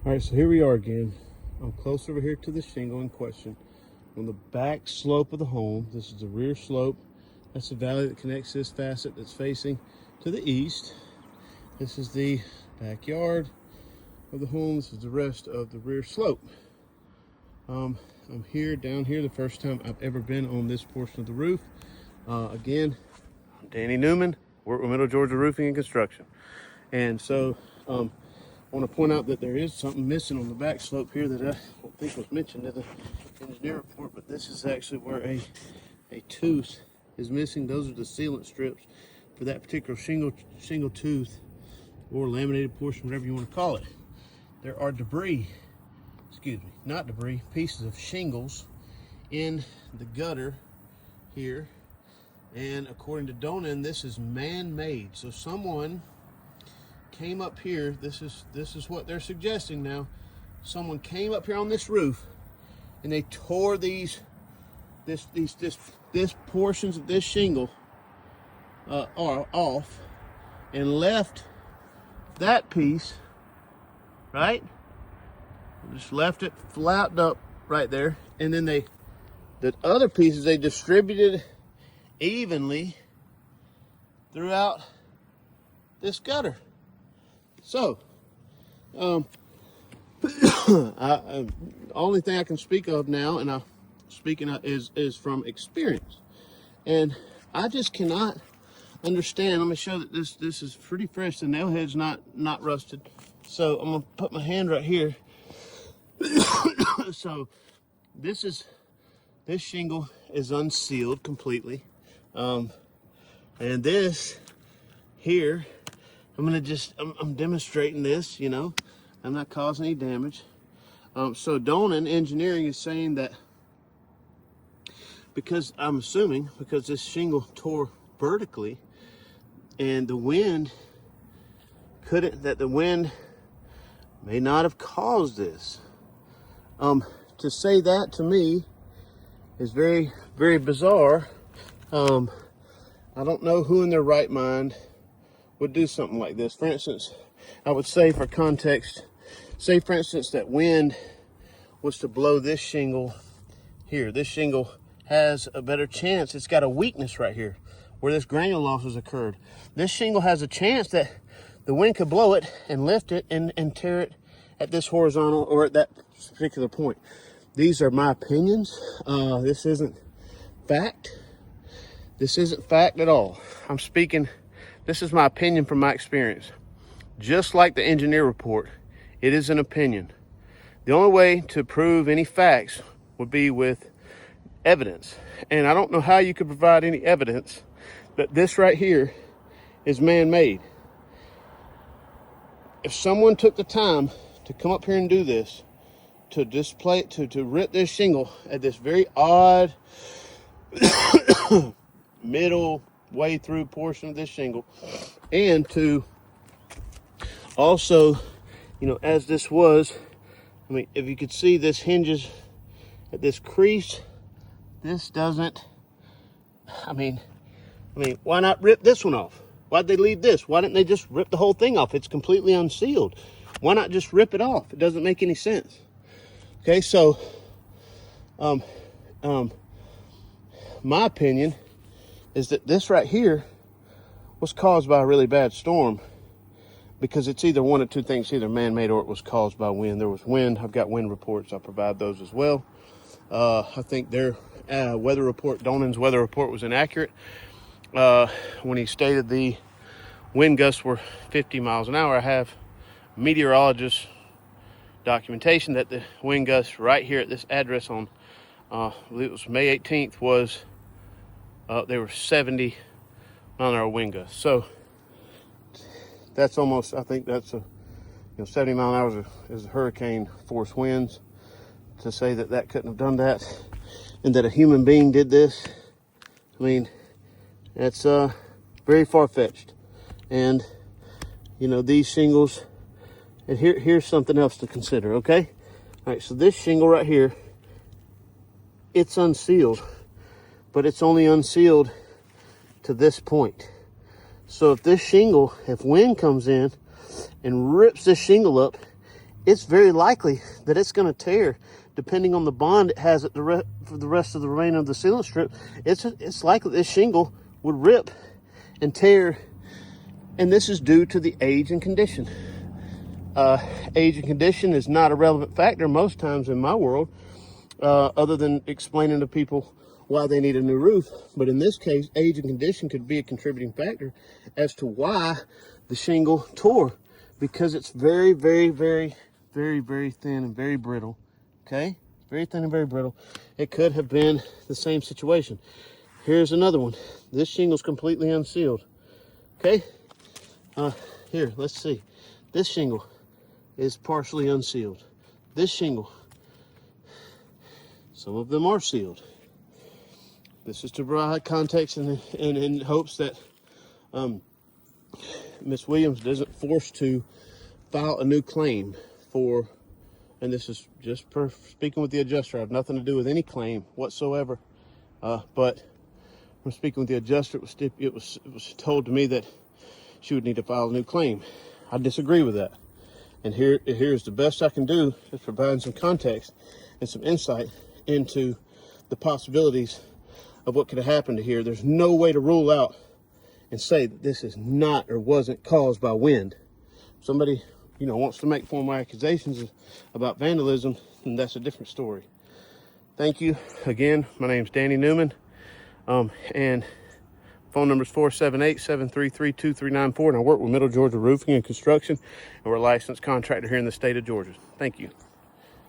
All right, so here we are again. I'm close over here to the shingle in question. On the back slope of the home, this is the rear slope. That's the valley that connects this facet that's facing to the east. This is the backyard of the home. This is the rest of the rear slope. I'm here, down here, the first time I've ever been on this portion of the roof. Again, I'm Danny Newman, work with Middle Georgia Roofing and Construction. And so, I want to point out that there is something missing on the back slope here that I don't think was mentioned in the engineer report, but this is actually where a tooth is missing. Those are the sealant strips for that particular shingle tooth or laminated portion, whatever you want to call it. There are pieces of shingles in the gutter here, and according to Donan, this is man-made. So someone came up here. This is what they're suggesting now. Someone came up here on this roof and they tore this portions of this shingle off and left that piece, right? Just left it flapped up right there, and then the other pieces they distributed evenly throughout this gutter. So, the only thing I can speak of now, and I'm speaking of, is from experience, and I just cannot understand. Let me show that this is pretty fresh. The nail head's not rusted. So I'm gonna put my hand right here. So this shingle is unsealed completely, and this here, I'm demonstrating this, you know, I'm not causing any damage. So Donan Engineering is saying that because this shingle tore vertically and the wind may not have caused this. To say that to me is very, very bizarre. I don't know who in their right mind would do something like this. For instance, I would say, for context, say for instance that wind was to blow this shingle here. This shingle has a better chance. It's got a weakness right here where this granule loss has occurred. This shingle has a chance that the wind could blow it and lift it and tear it at this horizontal or at that particular point. These are my opinions. This isn't fact. This isn't fact at all. I'm speaking, this is my opinion from my experience. Just like the engineer report, it is an opinion. The only way to prove any facts would be with evidence. And I don't know how you could provide any evidence that this right here is man-made. If someone took the time to come up here and do this, to display, to rip this shingle at this very odd middle way through portion of this shingle, and to also, you know, as this was, I mean, if you could see, this hinges at this crease. This doesn't, I mean, why not rip this one off? Why'd they leave this? Why didn't they just rip the whole thing off? It's completely unsealed. Why not just rip it off? It doesn't make any sense. Okay, so my opinion is that this right here was caused by a really bad storm, because it's either one of two things, either man-made or it was caused by wind. There was wind. I've got wind reports. I'll provide those as well. I think their weather report, Donan's weather report, was inaccurate when he stated the wind gusts were 50 miles an hour. I have meteorologist documentation that the wind gusts right here at this address on I believe it was May 18th was they were 70 mile an hour wind gusts. So that's almost, I think that's 70 mile an hour is a hurricane force winds. To say that couldn't have done that and that a human being did this, I mean, that's very far-fetched. And you know, these shingles, and here's something else to consider, okay? All right, so this shingle right here, it's unsealed, but it's only unsealed to this point. So if this shingle, if wind comes in and rips this shingle up it's very likely that it's going to tear, depending on the bond it has for the rest of the remainder of the sealant strip. It's likely this shingle would rip and tear, and this is due to the age and condition. Age and condition is not a relevant factor most times in my world, other than explaining to people why they need a new roof. But in this case, age and condition could be a contributing factor as to why the shingle tore, because it's very, very, very, very, very thin and very brittle. Okay, very thin and very brittle. It could have been the same situation. Here's another one. This shingle's completely unsealed. Okay, here, let's see. This shingle is partially unsealed. This shingle, some of them are sealed. This is to provide context and in hopes that Miss Williams isn't forced to file a new claim for, and this is just per speaking with the adjuster. I have nothing to do with any claim whatsoever. But from speaking with the adjuster, it was told to me that she would need to file a new claim. I disagree with that. And here's the best I can do, is provide some context and some insight into the possibilities of what could have happened here. There's no way to rule out and say that this is not or wasn't caused by wind. Somebody, wants to make formal accusations about vandalism, and that's a different story. Thank you. Again, my name's Danny Newman, and phone number is 478-733-2394, and I work with Middle Georgia Roofing and Construction, and we're a licensed contractor here in the state of Georgia. Thank you.